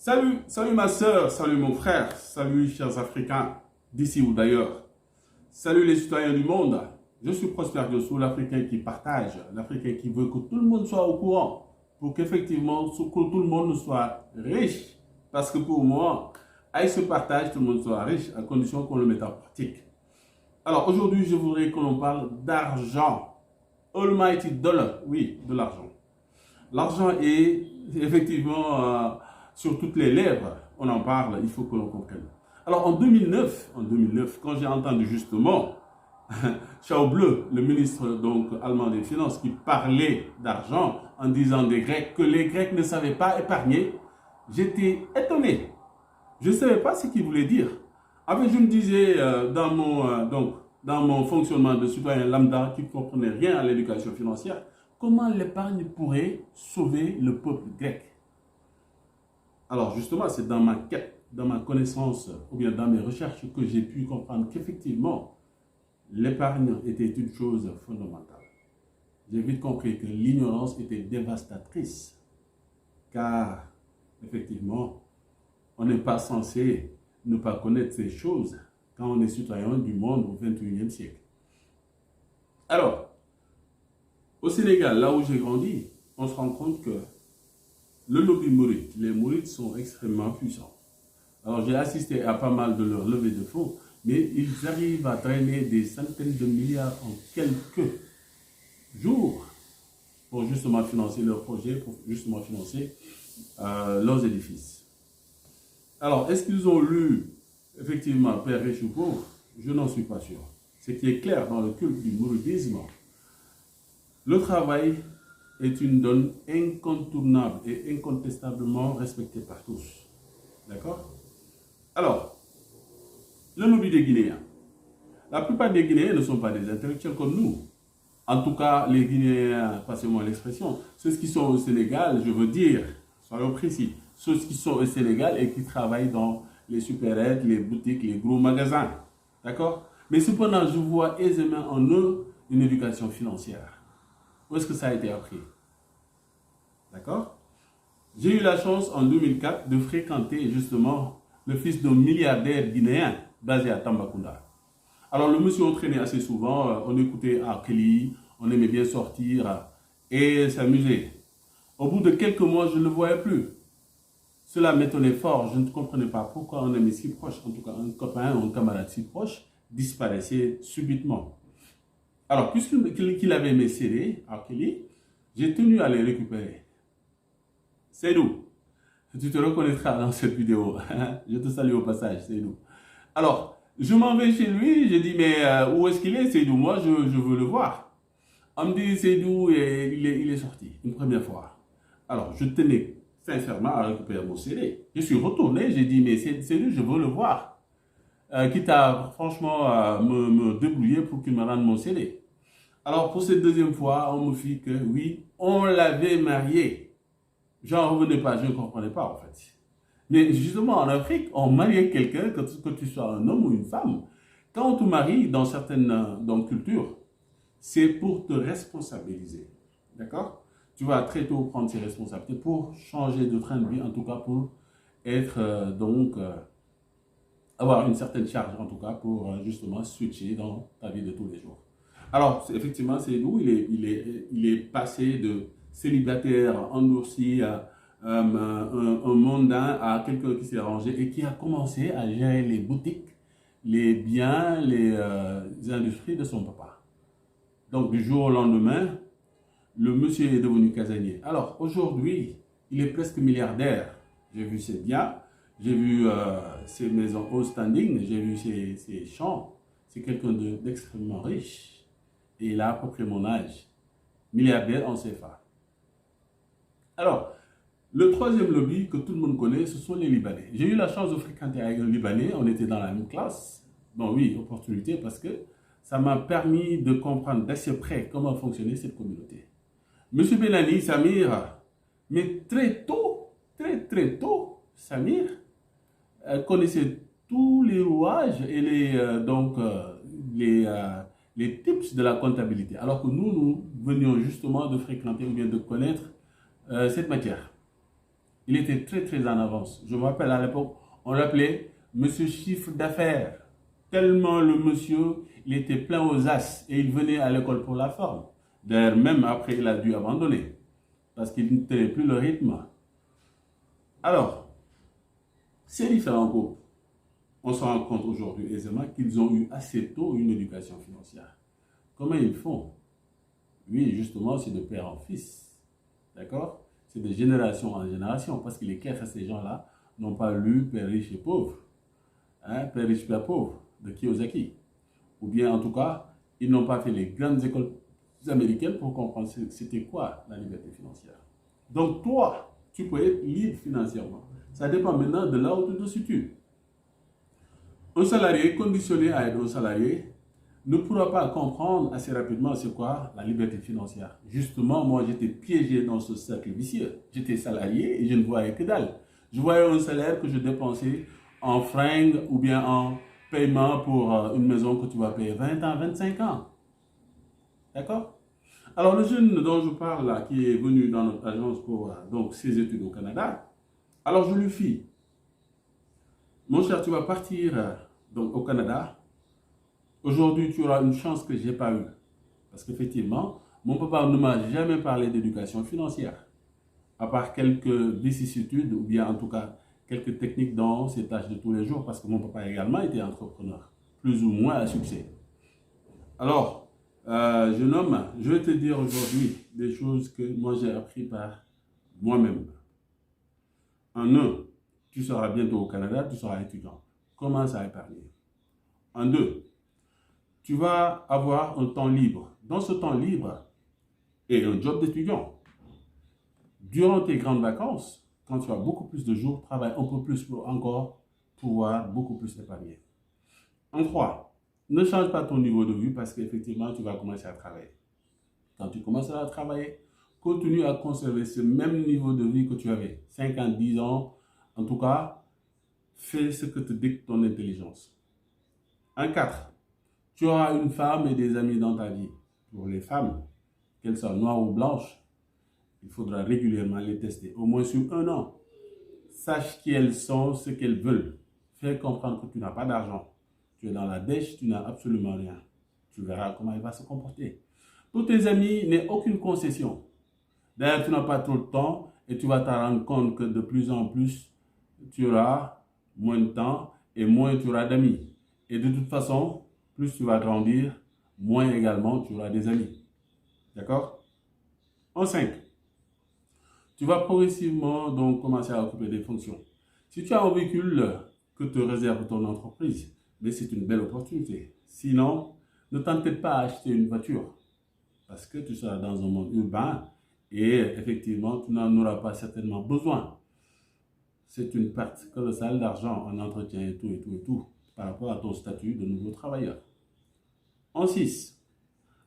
Salut ma soeur, salut mon frère, salut chers Africains d'ici ou d'ailleurs. Salut les citoyens du monde. Je suis Prosper Diossou, l'Africain qui partage, l'Africain qui veut que tout le monde soit au courant pour qu'effectivement que tout le monde soit riche. Parce que pour moi, avec ce partage, tout le monde soit riche à condition qu'on le mette en pratique. Alors aujourd'hui, je voudrais que l'on parle d'argent. Almighty dollar, oui, de l'argent. L'argent est effectivement sur toutes les lèvres. On en parle, il faut que l'on comprenne. Alors en 2009, quand j'ai entendu justement Schäuble, le ministre donc allemand des Finances, qui parlait d'argent en disant des Grecs que les Grecs ne savaient pas épargner, j'étais étonné. Je ne savais pas ce qu'il voulait dire. En fait, je me disais dans mon fonctionnement de citoyen lambda qui ne comprenait rien à l'éducation financière, comment l'épargne pourrait sauver le peuple grec? Alors justement, c'est dans ma quête, dans ma connaissance ou bien dans mes recherches que j'ai pu comprendre qu'effectivement, l'épargne était une chose fondamentale. J'ai vite compris que l'ignorance était dévastatrice, car effectivement, on n'est pas censé ne pas connaître ces choses quand on est citoyen du monde au XXIe siècle. Alors, au Sénégal, là où j'ai grandi, on se rend compte que le lobby mouride, les mourides sont extrêmement puissants. Alors j'ai assisté à pas mal de leurs levées de fonds, mais ils arrivent à drainer des centaines de milliards en quelques jours pour justement financer leurs projets, pour justement financer leurs édifices. Alors, est-ce qu'ils ont lu effectivement Père riche ou pauvre? Je n'en suis pas sûr. Ce qui est clair dans le culte du mouridisme, le travail est une donne incontournable et incontestablement respectée par tous. D'accord? Alors, le lobby des Guinéens. La plupart des Guinéens ne sont pas des intellectuels comme nous. En tout cas, les Guinéens, passez-moi l'expression, ceux qui sont au Sénégal, je veux dire, soyons précis, ceux qui sont au Sénégal et qui travaillent dans les supérettes, les boutiques, les gros magasins. D'accord? Mais cependant, je vois aisément en eux une éducation financière. Où est-ce que ça a été appris? D'accord? J'ai eu la chance en 2004 de fréquenter justement le fils d'un milliardaire guinéen basé à Tambacounda. Alors le monsieur entraînait assez souvent, on écoutait R. Kelly, on aimait bien sortir et s'amuser. Au bout de quelques mois, je ne le voyais plus. Cela m'étonnait fort, je ne comprenais pas pourquoi un ami si proche, en tout cas un copain ou un camarade si proche, disparaissait subitement. Alors, puisqu'il avait mes CD, R. Kelly, j'ai tenu à les récupérer. Seydou, tu te reconnaîtras dans cette vidéo. Je te salue au passage, Seydou. Alors, je m'en vais chez lui, je dis, mais où est-ce qu'il est, Seydou? Moi, je veux le voir. On me dit, Seydou, il est sorti une première fois. Alors, je tenais sincèrement à récupérer mon CD. Je suis retourné, j'ai dit, mais Seydou, je veux le voir. Quitte à, franchement, me débrouiller pour qu'il me rende mon CD. Alors, pour cette deuxième fois, on me fit que, oui, on l'avait marié. J'en revenais pas, je ne comprenais pas, en fait. Mais justement, en Afrique, on mariait quelqu'un, que tu sois un homme ou une femme. Quand on te marie dans certaines cultures, c'est pour te responsabiliser. D'accord? Tu vas très tôt prendre ces responsabilités pour changer de train de vie, en tout cas pour être avoir une certaine charge, en tout cas pour justement switcher dans ta vie de tous les jours. Alors, effectivement, c'est d'où il est passé de célibataire endurci à un mondain à quelqu'un qui s'est arrangé et qui a commencé à gérer les boutiques, les biens, les industries de son papa. Donc, du jour au lendemain, le monsieur est devenu casanier. Alors, aujourd'hui, il est presque milliardaire. J'ai vu ses biens, j'ai vu ses maisons au standing, j'ai vu ses champs. C'est quelqu'un d'extrêmement riche. Et il a à peu près mon âge. Milliardaire en CFA. Alors, le troisième lobby que tout le monde connaît, ce sont les Libanais. J'ai eu la chance de fréquenter avec un Libanais, on était dans la même classe. Bon oui, opportunité parce que ça m'a permis de comprendre d'assez près comment fonctionnait cette communauté. Monsieur Benani, Samir, mais très tôt, Samir connaissait tous les rouages et les tips de la comptabilité. Alors que nous venions justement de fréquenter ou bien de connaître cette matière. Il était très très en avance. Je me rappelle à l'époque, on l'appelait Monsieur Chiffre d'affaires. Tellement le monsieur, il était plein aux as et il venait à l'école pour la forme. D'ailleurs, même après, il a dû abandonner parce qu'il ne tenait plus le rythme. Alors, ces différents groupes, on se rend compte aujourd'hui aisément qu'ils ont eu assez tôt une éducation financière. Comment ils font? Oui, justement, c'est de père en fils. D'accord? C'est de génération en génération, parce que les caisses à ces gens-là n'ont pas lu Père riche et pauvre, hein, Père riche, Père pauvre, de Kiyosaki. Ou bien, en tout cas, ils n'ont pas fait les grandes écoles américaines pour comprendre c'était quoi la liberté financière. Donc, toi, tu peux être libre financièrement. Ça dépend maintenant de là où tu te situes. Un salarié conditionné à être un salarié ne pourra pas comprendre assez rapidement c'est quoi la liberté financière. Justement, moi, j'étais piégé dans ce cercle vicieux. J'étais salarié et je ne voyais que dalle. Je voyais un salaire que je dépensais en fringues ou bien en paiement pour une maison que tu vas payer 20 ans, 25 ans. D'accord? Alors, le jeune dont je parle là, qui est venu dans notre agence pour donc, ses études au Canada, alors je lui fis, mon cher, tu vas partir donc, au Canada. Aujourd'hui, tu auras une chance que je n'ai pas eue. Parce qu'effectivement, mon papa ne m'a jamais parlé d'éducation financière, à part quelques vicissitudes ou bien en tout cas quelques techniques dans ses tâches de tous les jours, parce que mon papa également était entrepreneur, plus ou moins à succès. Alors, jeune homme, je vais te dire aujourd'hui des choses que moi j'ai appris par moi-même. En un, tu seras bientôt au Canada, tu seras étudiant. Commence à épargner. En deux, tu vas avoir un temps libre. Dans ce temps libre, et un job d'étudiant, durant tes grandes vacances, quand tu as beaucoup plus de jours, travaille un peu plus pour encore pouvoir beaucoup plus épargner. En trois, ne change pas ton niveau de vie parce qu'effectivement, tu vas commencer à travailler. Quand tu commenceras à travailler, continue à conserver ce même niveau de vie que tu avais, 5 ans, 10 ans. En tout cas, fais ce que te dicte ton intelligence. En quatre, tu auras une femme et des amis dans ta vie. Pour les femmes, qu'elles soient noires ou blanches, il faudra régulièrement les tester, au moins sur un an. Sache qui elles sont, ce qu'elles veulent. Fais comprendre que tu n'as pas d'argent. Tu es dans la dèche, tu n'as absolument rien. Tu verras comment elle va se comporter. Pour tes amis, n'aie aucune concession. D'ailleurs, tu n'as pas trop de temps et tu vas te rendre compte que de plus en plus, tu auras moins de temps et moins tu auras d'amis. Et de toute façon, plus tu vas grandir, moins également tu auras des amis. D'accord? En 5, tu vas progressivement donc commencer à occuper des fonctions. Si tu as un véhicule que te réserve ton entreprise, mais c'est une belle opportunité. Sinon, ne t'entête pas à acheter une voiture parce que tu seras dans un monde urbain et effectivement, tu n'en auras pas certainement besoin. C'est une perte colossale d'argent en entretien et tout par rapport à ton statut de nouveau travailleur. En 6,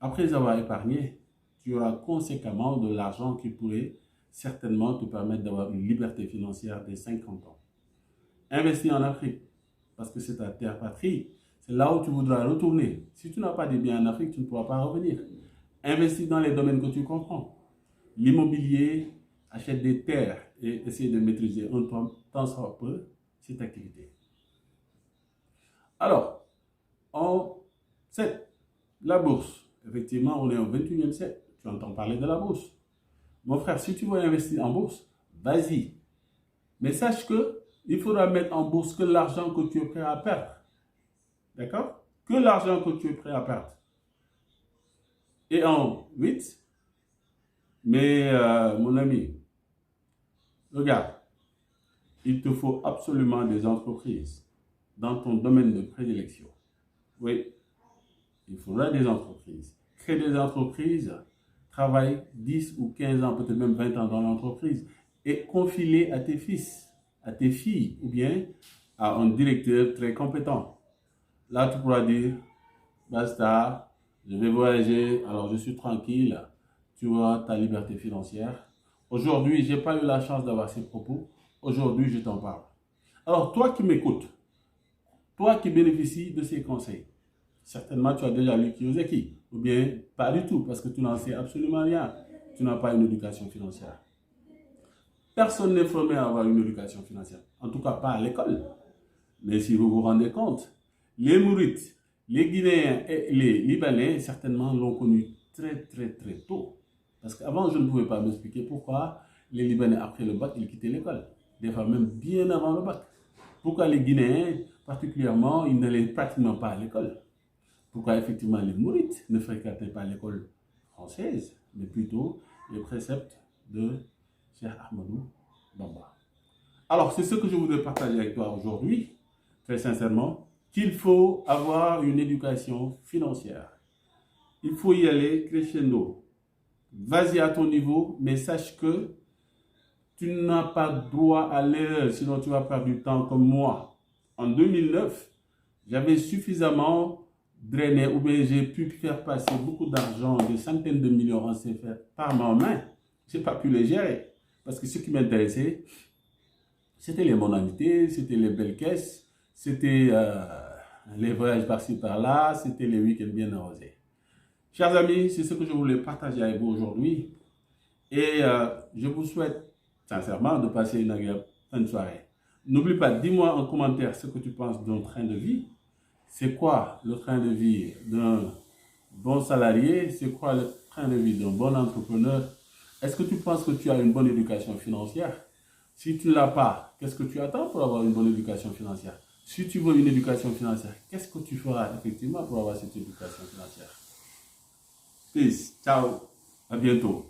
après avoir épargné, tu auras conséquemment de l'argent qui pourrait certainement te permettre d'avoir une liberté financière dès 50 ans. Investis en Afrique, parce que c'est ta terre patrie. C'est là où tu voudras retourner. Si tu n'as pas de biens en Afrique, tu ne pourras pas revenir. Investis dans les domaines que tu comprends. L'immobilier, achète des terres et essaie de maîtriser un tant soit peu cette activité. Alors, en 7, la bourse. Effectivement, on est au 21e siècle. Tu entends parler de la bourse. Mon frère, si tu veux investir en bourse, vas-y. Mais sache que il faudra mettre en bourse que l'argent que tu es prêt à perdre. D'accord? Que l'argent que tu es prêt à perdre. Et en 8, mais mon ami, regarde, il te faut absolument des entreprises dans ton domaine de prédilection. Oui, il faudra des entreprises. Crée des entreprises, travaille 10 ou 15 ans, peut-être même 20 ans dans l'entreprise et confie-les à tes fils, à tes filles ou bien à un directeur très compétent. Là, tu pourras dire, basta, je vais voyager, alors je suis tranquille, tu auras ta liberté financière. Aujourd'hui, je n'ai pas eu la chance d'avoir ces propos. Aujourd'hui, je t'en parle. Alors, toi qui m'écoutes, toi qui bénéficies de ces conseils, certainement tu as déjà lu Kiyosaki, ou bien pas du tout, parce que tu n'en sais absolument rien. Tu n'as pas une éducation financière. Personne n'est formé à avoir une éducation financière. En tout cas, pas à l'école. Mais si vous vous rendez compte, les Mourites, les Guinéens et les Libanais, certainement l'ont connu très, très, très tôt. Parce qu'avant, je ne pouvais pas m'expliquer pourquoi les Libanais, après le bac, ils quittaient l'école. Des fois même bien avant le bac. Pourquoi les Guinéens, particulièrement, ils n'allaient pratiquement pas à l'école. Pourquoi effectivement les Mourites ne fréquentaient pas l'école française, mais plutôt les préceptes de Cheikh Ahmadou Bamba. Alors, c'est ce que je voudrais partager avec toi aujourd'hui, très sincèrement, qu'il faut avoir une éducation financière. Il faut y aller crescendo. Vas-y à ton niveau, mais sache que tu n'as pas droit à l'erreur, sinon tu vas perdre du temps comme moi. En 2009, j'avais suffisamment drainé, ou bien j'ai pu faire passer beaucoup d'argent, des centaines de millions en CFA par ma main. Je n'ai pas pu les gérer. Parce que ce qui m'intéressait, c'était les mondanités, c'était les belles caisses, c'était les voyages par-ci par-là, c'était les week-ends bien arrosés. Chers amis, c'est ce que je voulais partager avec vous aujourd'hui. Et je vous souhaite sincèrement de passer une agréable fin de soirée. N'oublie pas, dis-moi en commentaire ce que tu penses d'un train de vie. C'est quoi le train de vie d'un bon salarié? C'est quoi le train de vie d'un bon entrepreneur? Est-ce que tu penses que tu as une bonne éducation financière? Si tu ne l'as pas, qu'est-ce que tu attends pour avoir une bonne éducation financière? Si tu veux une éducation financière, qu'est-ce que tu feras effectivement pour avoir cette éducation financière? Peace, ciao, à bientôt.